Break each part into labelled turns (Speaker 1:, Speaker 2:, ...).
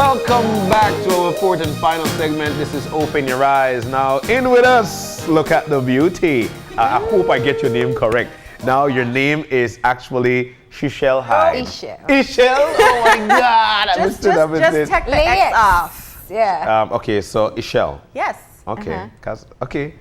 Speaker 1: Welcome back to our fourth and final segment. This is Open Your Eyes. Now, in with us, look at the beauty. I hope I get your name correct. Now, your name is actually Xishell Hyde.
Speaker 2: Xishell.
Speaker 1: Xishell? Oh my God! I
Speaker 3: Just take the X off.
Speaker 2: Yeah.
Speaker 1: Okay, so Xishell.
Speaker 3: Yes.
Speaker 1: Okay. Okay.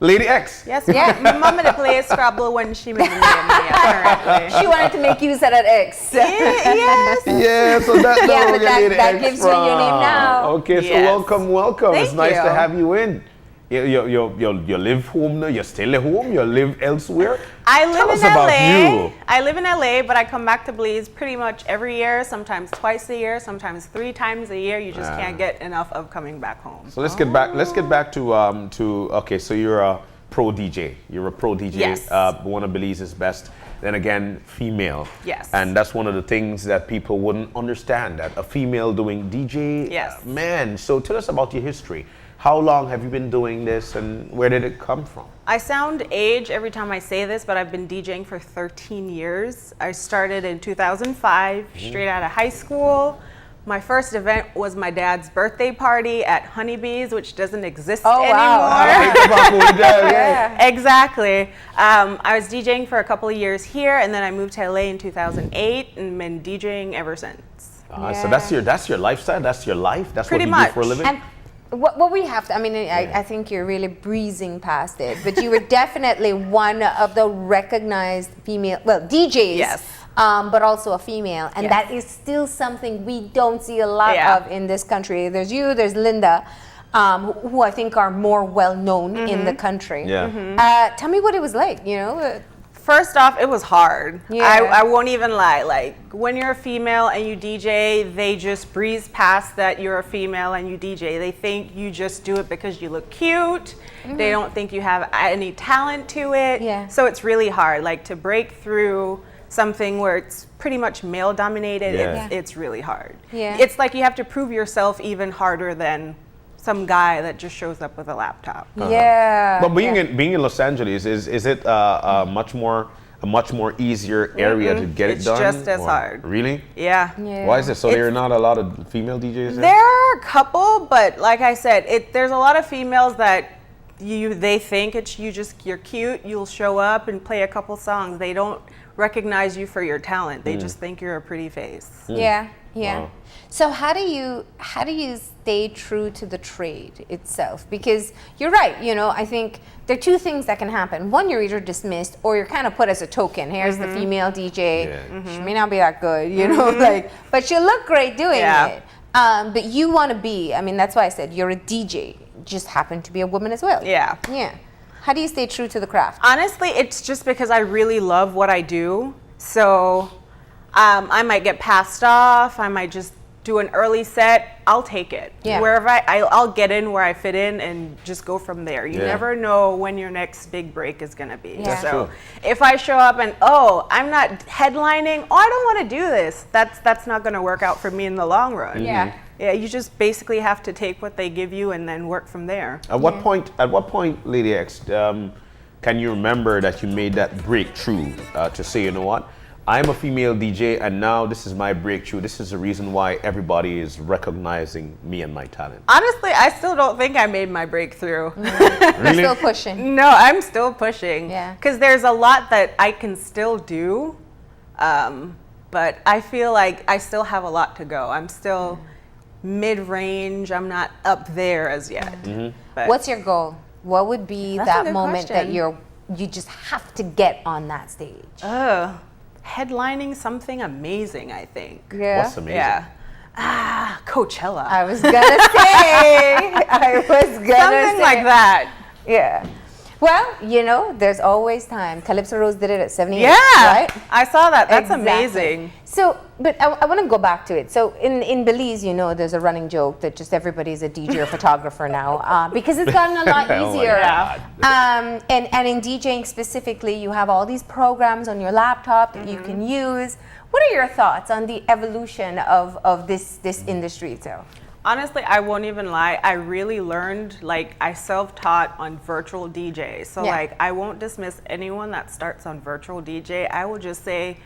Speaker 1: Lady X.
Speaker 3: Yes. Yeah. My mom to play Scrabble when she made me apparently.
Speaker 2: She wanted to make use of that X.
Speaker 3: Yes.
Speaker 1: Yeah, so that's
Speaker 2: Yeah,
Speaker 1: where
Speaker 2: but that-
Speaker 1: Lady
Speaker 2: that
Speaker 1: X
Speaker 2: gives you your name
Speaker 1: from.
Speaker 2: now.
Speaker 1: Okay, so
Speaker 3: Yes.
Speaker 1: welcome. It's
Speaker 3: Thank
Speaker 1: nice to
Speaker 3: you.
Speaker 1: have you in. You live home now? You still at home? You live elsewhere?
Speaker 3: I live
Speaker 1: Tell
Speaker 3: in
Speaker 1: us about
Speaker 3: LA.
Speaker 1: you.
Speaker 3: I live in LA, but I come back to Belize pretty much every year, sometimes twice a year, sometimes 3 times a year. You just can't get enough of coming back home.
Speaker 1: So let's get back to okay, so you're a pro DJ. You're a pro DJ,
Speaker 3: Yes.
Speaker 1: one of Belize's best. Then again, female.
Speaker 3: Yes.
Speaker 1: And that's one of the things that people wouldn't understand, that a female doing DJ.
Speaker 3: Yes.
Speaker 1: Man, so tell us about your history. How long have you been doing this and where did it come from?
Speaker 3: I sound age every time I say this, but I've been DJing for 13 years. I started in 2005, straight out of high school. My first event was my dad's birthday party at Honeybees, which doesn't exist anymore.
Speaker 2: Yeah.
Speaker 3: Exactly. I was DJing for a couple of years here, and then I moved to LA in 2008, and been DJing ever since.
Speaker 1: So that's your lifestyle. That's your life. That's
Speaker 3: Pretty
Speaker 1: what you
Speaker 3: much.
Speaker 1: do for a living.
Speaker 2: And what we have to, I mean, I think you're really breezing past it, but you were definitely one of the recognized female, well, DJs.
Speaker 3: Yes.
Speaker 2: But also a female, and
Speaker 3: Yes.
Speaker 2: that is still something we don't see a lot
Speaker 3: Yeah.
Speaker 2: of in this country. There's you, there's Linda, who I think are more well known in the country.
Speaker 1: Yeah.
Speaker 2: Tell me what it was like, you know?
Speaker 3: First off, it was hard.
Speaker 2: Yeah.
Speaker 3: I won't even lie. Like, when you're a female and you DJ, they just breeze past that you're a female and you DJ. They think you just do it because you look cute. They don't think you have any talent to it.
Speaker 2: Yeah.
Speaker 3: So it's really hard. Like, to break through something where it's pretty much male dominated,
Speaker 1: Yeah.
Speaker 3: it's really hard.
Speaker 2: Yeah.
Speaker 3: It's like you have to prove yourself even harder than some guy that just shows up with a laptop.
Speaker 2: Yeah.
Speaker 1: But being
Speaker 2: yeah.
Speaker 1: in Los Angeles, is it a much more easier area to get
Speaker 3: It's
Speaker 1: it done?
Speaker 3: just as
Speaker 1: or-
Speaker 3: hard.
Speaker 1: Really?
Speaker 3: Yeah.
Speaker 2: Yeah.
Speaker 1: Why is it? So
Speaker 3: It's-
Speaker 1: there are not a lot of female DJs there?
Speaker 3: There are a couple, but like I said, there's a lot of females that they think you're cute, you'll show up and play a couple songs. They don't recognize you for your talent. They just think you're a pretty face.
Speaker 2: Yeah, yeah.
Speaker 1: Wow.
Speaker 2: So how do you stay true to the trade itself? Because you're right, you know, I think there are two things that can happen. One, you're either dismissed or you're kind of put as a token. Here's the female DJ.
Speaker 1: Yeah.
Speaker 2: She may not be that good, you know, like, but she'll look great doing
Speaker 3: Yeah.
Speaker 2: it. But you want to be, I mean, that's why I said you're a DJ. Just happen to be a woman as well.
Speaker 3: Yeah.
Speaker 2: Yeah. How do you stay true to the craft?
Speaker 3: Honestly, it's just because I really love what I do. So I might get passed off. I might just do an early set. I'll take it.
Speaker 2: Yeah.
Speaker 3: Wherever I'll get in where I fit in and just go from there. You
Speaker 1: Yeah.
Speaker 3: never know when your next big break is going to be.
Speaker 2: Yeah. That's
Speaker 3: So
Speaker 1: true.
Speaker 3: if I show up and, I'm not headlining, I don't want to do this. That's not going to work out for me in the long run.
Speaker 2: Yeah.
Speaker 3: Yeah, you just basically have to take what they give you and then work from there.
Speaker 1: At what point, Lady X, can you remember that you made that breakthrough to say, you know what, I'm a female DJ and now this is my breakthrough. This is the reason why everybody is recognizing me and my talent.
Speaker 3: Honestly, I still don't think I made my breakthrough.
Speaker 2: You're still pushing.
Speaker 3: No, I'm still pushing.
Speaker 2: Yeah.
Speaker 3: Because there's a lot that I can still do, but I feel like I still have a lot to go. I'm still mid-range. I'm not up there as yet. But
Speaker 2: What's your goal? What would be
Speaker 3: That's a
Speaker 2: that
Speaker 3: good
Speaker 2: moment that
Speaker 3: question.
Speaker 2: you just have to get on that stage?
Speaker 3: headlining something amazing, I think.
Speaker 2: Yeah.
Speaker 1: What's amazing?
Speaker 3: Yeah. Coachella.
Speaker 2: I was gonna say.
Speaker 3: Something like that.
Speaker 2: Yeah. Well, you know, there's always time. Calypso Rose did it at 78.
Speaker 3: Yeah.
Speaker 2: Right?
Speaker 3: I saw that. That's
Speaker 2: Exactly.
Speaker 3: amazing.
Speaker 2: So, but I want to go back to it. So in Belize, you know, there's a running joke that just everybody's a DJ or photographer now because it's gotten a lot
Speaker 1: Oh my
Speaker 2: easier.
Speaker 1: God.
Speaker 2: And in DJing specifically, you have all these programs on your laptop that you can use. What are your thoughts on the evolution of this industry itself?
Speaker 3: Honestly, I won't even lie. I really learned, like, I self-taught on virtual DJ. So,
Speaker 2: Yeah.
Speaker 3: like, I won't dismiss anyone that starts on virtual DJ. I will just say,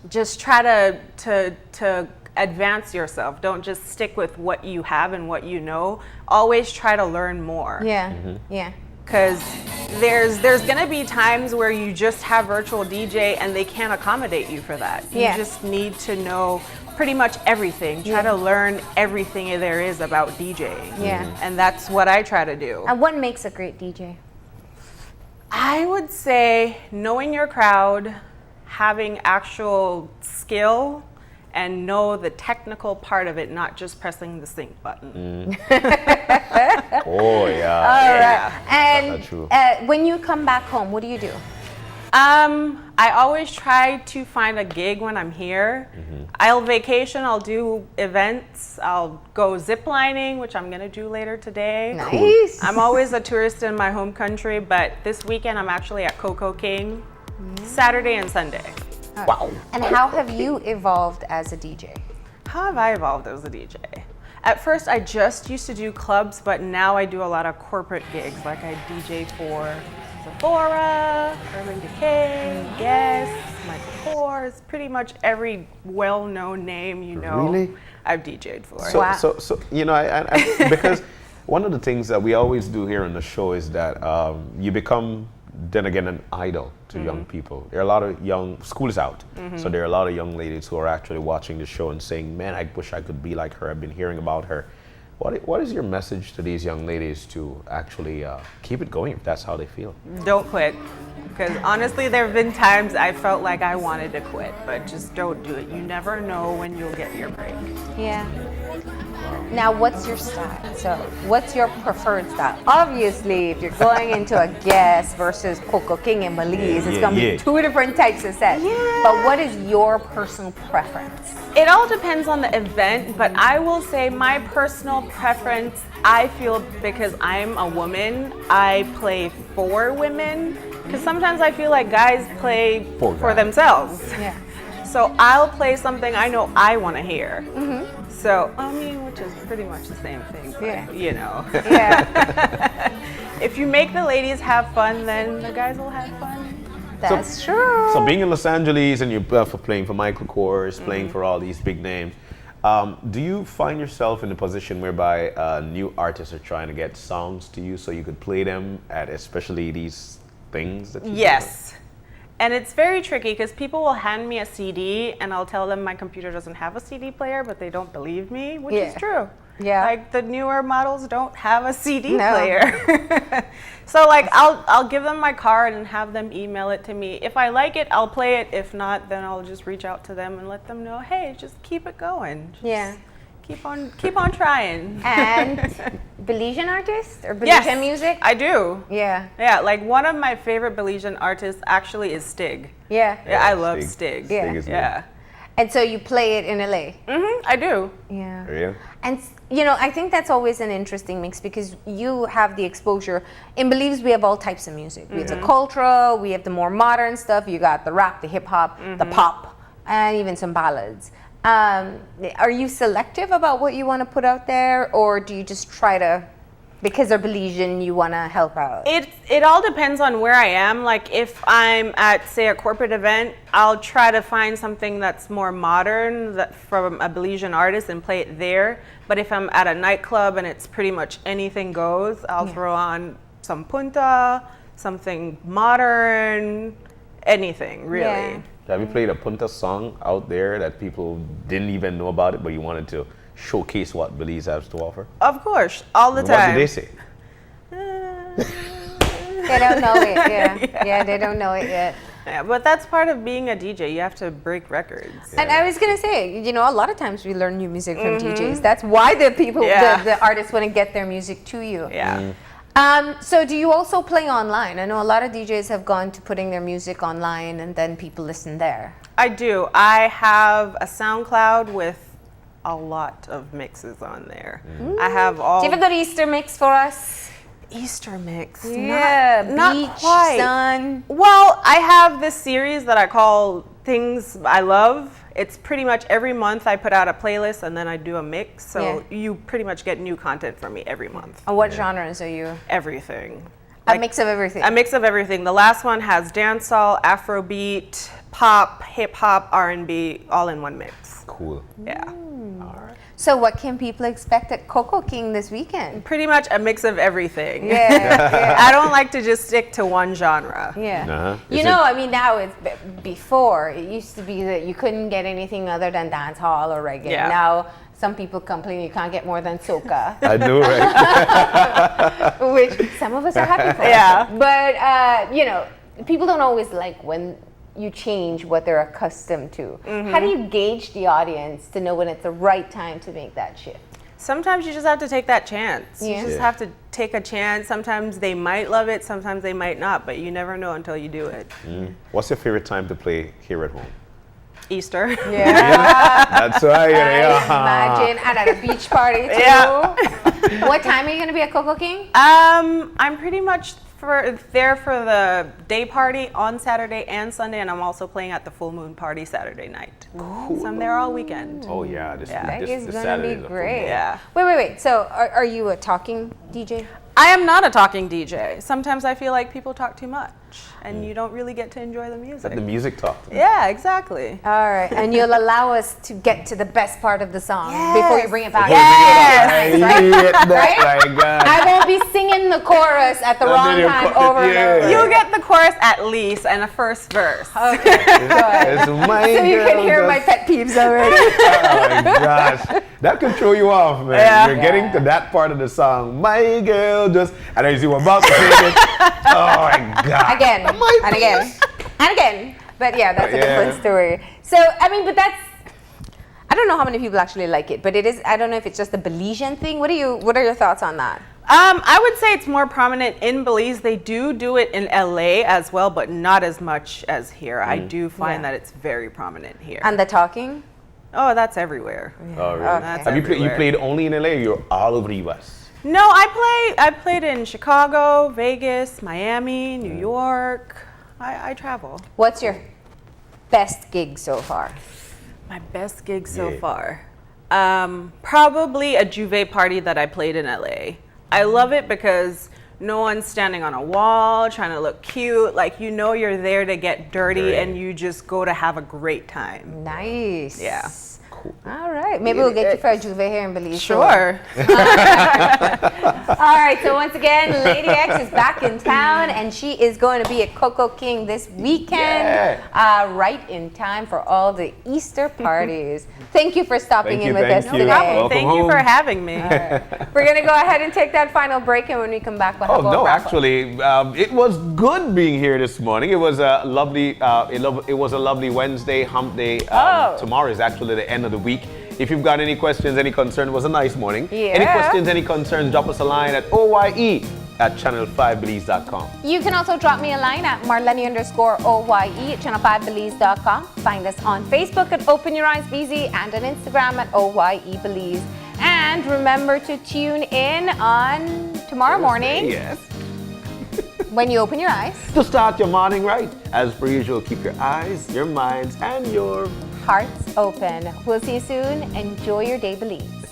Speaker 3: just try to advance yourself. Don't just stick with what you have and what you know. Always try to learn more.
Speaker 2: Yeah, yeah.
Speaker 3: Because there's gonna be times where you just have virtual DJ and they can't accommodate you for that. You just need to know pretty much everything. Try to learn everything there is about DJing.
Speaker 2: Yeah.
Speaker 3: And that's what I try to do.
Speaker 2: And what makes a great DJ?
Speaker 3: I would say knowing your crowd, having actual skill, and know the technical part of it, not just pressing the sync button.
Speaker 1: Oh, yeah.
Speaker 2: All
Speaker 1: yeah.
Speaker 2: right. And
Speaker 1: That's true.
Speaker 2: when you come back home, what do you do?
Speaker 3: I always try to find a gig when I'm here. I'll vacation, I'll do events, I'll go ziplining, which I'm gonna do later today.
Speaker 2: Nice.
Speaker 3: I'm always a tourist in my home country, but this weekend I'm actually at Coco King, Saturday and Sunday.
Speaker 1: Wow.
Speaker 2: And how have you evolved as a DJ?
Speaker 3: How have I evolved as a DJ? At first, I just used to do clubs, but now I do a lot of corporate gigs. Like I DJ for Sephora, Urban Decay, Guess, Michael Kors, pretty much every well-known name you know.
Speaker 1: Really?
Speaker 3: I've DJ'd for.
Speaker 1: So, so you know, I because one of the things that we always do here on the show is that you become, then again, an idol to young people. There are a lot of young, school is out, so there are a lot of young ladies who are actually watching the show and saying, man, I wish I could be like her. I've been hearing about her. What is your message to these young ladies to actually keep it going if that's how they feel?
Speaker 3: Don't quit. Because honestly, there have been times I felt like I wanted to quit, but just don't do it. You never know when you'll get your break.
Speaker 2: Yeah. Now, what's your style? So, what's your preferred style? Obviously, if you're going into a Guess versus Coco King in Belize, it's going to be two different types of sets.
Speaker 3: Yeah.
Speaker 2: But what is your personal preference?
Speaker 3: It all depends on the event, but I will say my personal preference, I feel because I'm a woman, I play for women. Because sometimes I feel like guys play for themselves.
Speaker 2: Yeah.
Speaker 3: So I'll play something I know I want to hear. So, I mean, which is pretty much the same thing, but, you know.
Speaker 2: Yeah.
Speaker 3: If you make the ladies have fun, then the guys will have fun.
Speaker 2: That's true.
Speaker 1: So being in Los Angeles and you're playing for Michael Kors, playing for all these big names, do you find yourself in a position whereby new artists are trying to get songs to you so you could play them at especially these things that you
Speaker 3: Yes. And it's very tricky because people will hand me a CD and I'll tell them my computer doesn't have a CD player, but they don't believe me, which is true.
Speaker 2: Yeah.
Speaker 3: Like the newer models don't have a CD player. So like I'll give them my card and have them email it to me. If I like it, I'll play it. If not, then I'll just reach out to them and let them know, hey, just keep it going. Just keep on trying.
Speaker 2: And Belizean artist or Belizean music?
Speaker 3: I do.
Speaker 2: Yeah.
Speaker 3: Yeah, like one of my favorite Belizean artists actually is Stig.
Speaker 2: Yeah.
Speaker 3: Yeah, I love Stig.
Speaker 2: Yeah.
Speaker 1: Stig is
Speaker 3: Yeah.
Speaker 2: And so you play it in LA?
Speaker 3: I do.
Speaker 2: Yeah.
Speaker 1: Yeah.
Speaker 2: And you know, I think that's always an interesting mix because you have the exposure. In Belize, we have all types of music. We have the cultural, we have the more modern stuff. You got the rap, the hip hop, the pop, and even some ballads. Are you selective about what you want to put out there, or do you just try to, because they're Belizean, you want to help out?
Speaker 3: It all depends on where I am. Like if I'm at, say, a corporate event, I'll try to find something that's more modern from a Belizean artist and play it there. But if I'm at a nightclub and it's pretty much anything goes, I'll throw on some punta, something modern, anything really.
Speaker 2: Yeah.
Speaker 1: Have you played a punta song out there that people didn't even know about it, but you wanted to showcase what Belize has to offer?
Speaker 3: Of course, all the time.
Speaker 1: What did they say?
Speaker 2: They don't know it. Yeah, they don't know it yet.
Speaker 3: Yeah, but that's part of being a DJ. You have to break records.
Speaker 2: And I was gonna say, you know, a lot of times we learn new music from DJs. That's why the people, the artists, want to get their music to you.
Speaker 3: Yeah.
Speaker 2: So do you also play online? I know a lot of DJs have gone to putting their music online and then people listen there.
Speaker 3: I do. I have a SoundCloud with a lot of mixes on there. I have all.
Speaker 2: Do you have a good Easter mix for us?
Speaker 3: Easter mix?
Speaker 2: Yeah,
Speaker 3: not
Speaker 2: beach,
Speaker 3: quite.
Speaker 2: sun.
Speaker 3: Well, I have this series that I call Things I Love. It's pretty much every month I put out a playlist and then I do a mix. So you pretty much get new content from me every month.
Speaker 2: And what genres are you?
Speaker 3: Everything.
Speaker 2: A mix of everything.
Speaker 3: A mix of everything. The last one has dancehall, Afrobeat, pop, hip hop, R&B, all in one mix.
Speaker 1: Cool.
Speaker 3: Yeah.
Speaker 1: All right.
Speaker 2: So what can people expect at Coco King this weekend?
Speaker 3: Pretty much a mix of everything.
Speaker 2: Yeah,
Speaker 3: I don't like to just stick to one genre.
Speaker 2: yeah.
Speaker 1: Uh-huh.
Speaker 2: You
Speaker 1: Is
Speaker 2: know,
Speaker 1: it-
Speaker 2: I mean, now it's before it used to be that you couldn't get anything other than dance hall or reggae.
Speaker 3: Yeah.
Speaker 2: Now some people complain you can't get more than soca,
Speaker 1: I know, right?
Speaker 2: which some of us are happy for.
Speaker 3: Yeah.
Speaker 2: But you know, people don't always like when you change what they're accustomed to. How do you gauge the audience to know when it's the right time to make that shift?
Speaker 3: Sometimes you just have to take that chance.
Speaker 2: Yeah.
Speaker 3: You just
Speaker 1: Yeah.
Speaker 3: have to take a chance. Sometimes they might love it, sometimes they might not, but you never know until you do it.
Speaker 1: What's your favorite time to play here at home?
Speaker 3: Easter.
Speaker 2: Yeah.
Speaker 1: That's right.
Speaker 2: I imagine, and at a beach party too.
Speaker 3: Yeah.
Speaker 2: What time are you going to be at Coco King?
Speaker 3: I'm pretty much there for the day party on Saturday and Sunday, and I'm also playing at the full moon party Saturday night. So I'm there all weekend.
Speaker 1: Oh yeah, this
Speaker 3: Yeah.
Speaker 2: That is
Speaker 1: this
Speaker 2: going to
Speaker 1: Saturday
Speaker 2: be
Speaker 1: is a full
Speaker 2: great.
Speaker 1: moon.
Speaker 3: Yeah.
Speaker 2: Wait. So are you a talking DJ?
Speaker 3: I am not a talking DJ. Sometimes I feel like people talk too much, and you don't really get to enjoy the music.
Speaker 1: Let the music talk.
Speaker 3: Yeah, exactly.
Speaker 2: All right. And you'll allow us to get to the best part of the song
Speaker 3: Yes.
Speaker 2: before you bring it back.
Speaker 3: Yes.
Speaker 1: Right? My God.
Speaker 2: I won't be singing the chorus at the
Speaker 1: And
Speaker 2: wrong
Speaker 1: then you'll
Speaker 2: time
Speaker 1: cut it,
Speaker 2: over and
Speaker 1: yeah.
Speaker 2: over.
Speaker 3: You'll get the chorus at least and a first verse.
Speaker 2: Okay. Good.
Speaker 1: It's my
Speaker 2: So you can
Speaker 1: girl
Speaker 2: hear my
Speaker 1: just-
Speaker 2: pet peeves already.
Speaker 1: Oh my gosh. That could throw you off, man.
Speaker 3: Yeah.
Speaker 1: You're getting to that part of the song. My girl just, and then you see we're about to sing it. Oh my God.
Speaker 2: Again
Speaker 1: My
Speaker 2: and again and again. But yeah, that's a
Speaker 1: Yeah.
Speaker 2: different story. So I mean, but that's, I don't know how many people actually like it, but it is, I don't know if it's just a Belizean thing. What are your thoughts on that?
Speaker 3: I would say it's more prominent in Belize. They do it in LA as well, but not as much as here. I do find
Speaker 2: Yeah.
Speaker 3: that it's very prominent here.
Speaker 2: And the talking?
Speaker 3: Oh, that's everywhere.
Speaker 1: Oh, really?
Speaker 2: Okay.
Speaker 3: That's
Speaker 1: Have you
Speaker 3: everywhere.
Speaker 1: played only in LA or you're all over the US?
Speaker 3: No, I played in Chicago, Vegas, Miami, New York. I travel.
Speaker 2: What's your best gig so far?
Speaker 3: My best gig so
Speaker 1: Yeah.
Speaker 3: far. Probably a Juve party that I played in LA. I love it because no one's standing on a wall trying to look cute. Like, you know, you're there to get dirty
Speaker 1: Right.
Speaker 3: and you just go to have a great time.
Speaker 2: Nice.
Speaker 3: Yeah.
Speaker 1: Cool.
Speaker 2: All right. Maybe we'll get you for a Juve here in Belize.
Speaker 3: Sure.
Speaker 2: All right. So once again, Lady X is back in town, and she is going to be at Coco King this weekend, right in time for all the Easter parties. Thank you for stopping
Speaker 1: Thank
Speaker 2: in
Speaker 1: you,
Speaker 2: with us
Speaker 1: thank you.
Speaker 2: today.
Speaker 1: Welcome
Speaker 3: Thank you for
Speaker 1: home.
Speaker 3: having me.
Speaker 2: We're going to go ahead and take that final break, and when we come back, we'll have
Speaker 1: Oh
Speaker 2: a
Speaker 1: no,
Speaker 2: wrap up.
Speaker 1: actually, it was good being here this morning. It was a lovely, it was a lovely Wednesday hump day.
Speaker 2: Oh.
Speaker 1: Tomorrow is actually the end of the week. If you've got any questions, any concerns, it was a nice morning.
Speaker 2: Yeah.
Speaker 1: Any questions, any concerns, drop us a line at oye@channel5belize.com.
Speaker 2: You can also drop me a line at Marlene_OYE at channel5belize.com. Find us on Facebook at Open Your Eyes BZ and on Instagram at OYE Belize. And remember to tune in on tomorrow morning
Speaker 1: Yes.
Speaker 2: when you open your eyes.
Speaker 1: To start your morning right, as per usual, keep your eyes, your minds, and your
Speaker 2: Hearts open. We'll see you soon. Enjoy your day, Belize.